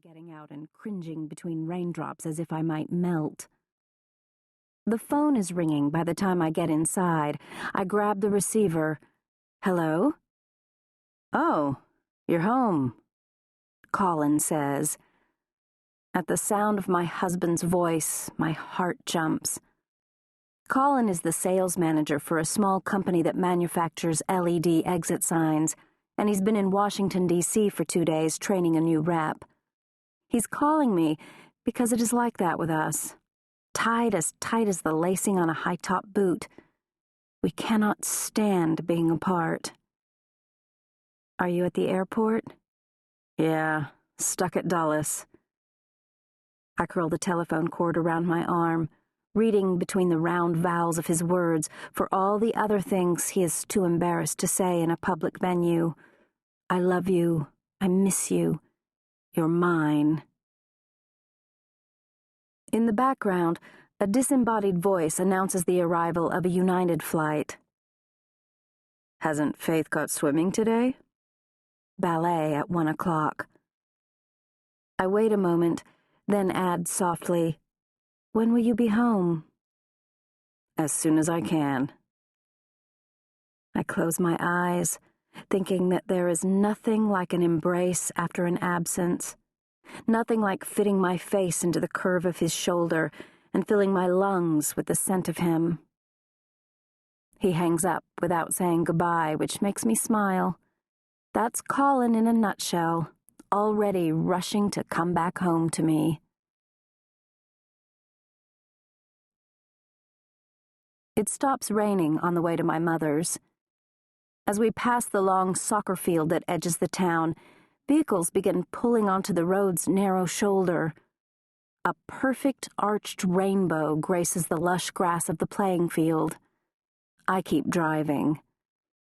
getting out and cringing between raindrops as if I might melt. The phone is ringing by the time I get inside. I grab the receiver. Hello? Oh, you're home, Colin says. At the sound of my husband's voice, my heart jumps. Colin is the sales manager for a small company that manufactures LED exit signs, and he's been in Washington, D.C. for 2 days training a new rep. He's calling me because it is like that with us, tied as tight as the lacing on a high-top boot. We cannot stand being apart. Are you at the airport? Yeah, stuck at Dulles. I curl the telephone cord around my arm, reading between the round vowels of his words for all the other things he is too embarrassed to say in a public venue. I love you. I miss you. You're mine. In the background, a disembodied voice announces the arrival of a United flight. Hasn't Faith got swimming today? Ballet at 1 o'clock. I wait a moment, then add softly, When will you be home? As soon as I can. I close my eyes, thinking that there is nothing like an embrace after an absence, nothing like fitting my face into the curve of his shoulder and filling my lungs with the scent of him. He hangs up without saying goodbye, which makes me smile. That's Colin in a nutshell, already rushing to come back home to me. It stops raining on the way to my mother's. As we pass the long soccer field that edges the town, vehicles begin pulling onto the road's narrow shoulder. A perfect arched rainbow graces the lush grass of the playing field. I keep driving.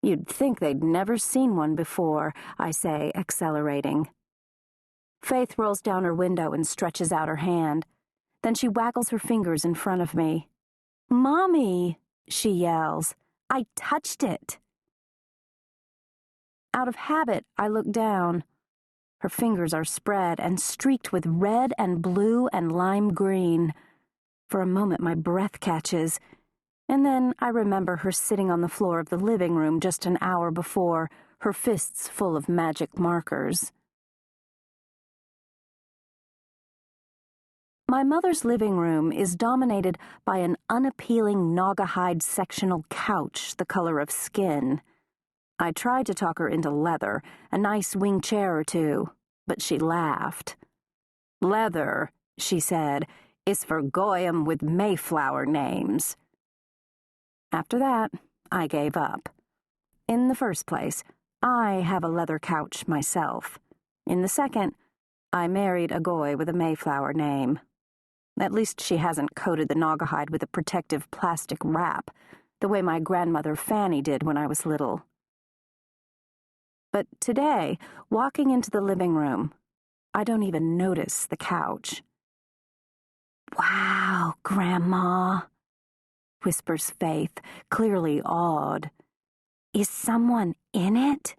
You'd think they'd never seen one before, I say, accelerating. Faith rolls down her window and stretches out her hand. Then she waggles her fingers in front of me. Mommy, she yells. I touched it. Out of habit, I look down. Her fingers are spread and streaked with red and blue and lime green. For a moment, my breath catches, and then I remember her sitting on the floor of the living room just an hour before, her fists full of magic markers. My mother's living room is dominated by an unappealing naugahyde sectional couch the color of skin. I tried to talk her into leather, a nice wing chair or two, but she laughed. Leather, she said, is for goyim with Mayflower names. After that, I gave up. In the first place, I have a leather couch myself. In the second, I married a goy with a Mayflower name. At least she hasn't coated the naugahyde with a protective plastic wrap, the way my grandmother Fanny did when I was little. But today, walking into the living room, I don't even notice the couch. Wow, Grandma, whispers Faith, clearly awed. Is someone in it?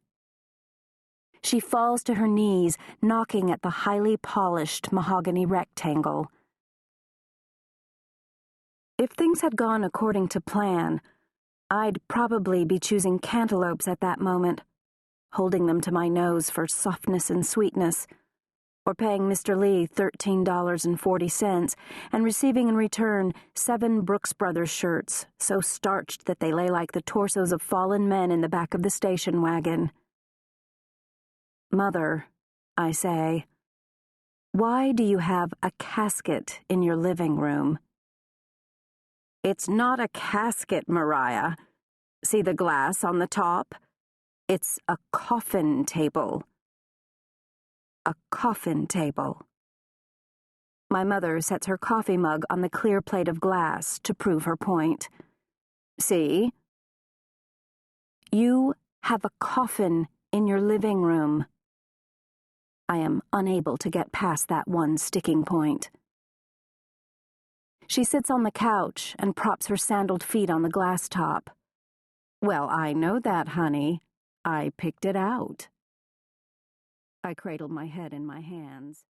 She falls to her knees, knocking at the highly polished mahogany rectangle. If things had gone according to plan, I'd probably be choosing cantaloupes at that moment, holding them to my nose for softness and sweetness, or paying Mr. Lee $13.40 and receiving in return 7 Brooks Brothers shirts, so starched that they lay like the torsos of fallen men in the back of the station wagon. Mother, I say, why do you have a casket in your living room? It's not a casket, Mariah. See the glass on the top? It's a coffin table. A coffin table. My mother sets her coffee mug on the clear plate of glass to prove her point. See? You have a coffin in your living room. I am unable to get past that one sticking point. She sits on the couch and props her sandaled feet on the glass top. Well, I know that, honey. I picked it out. I cradle my head in my hands.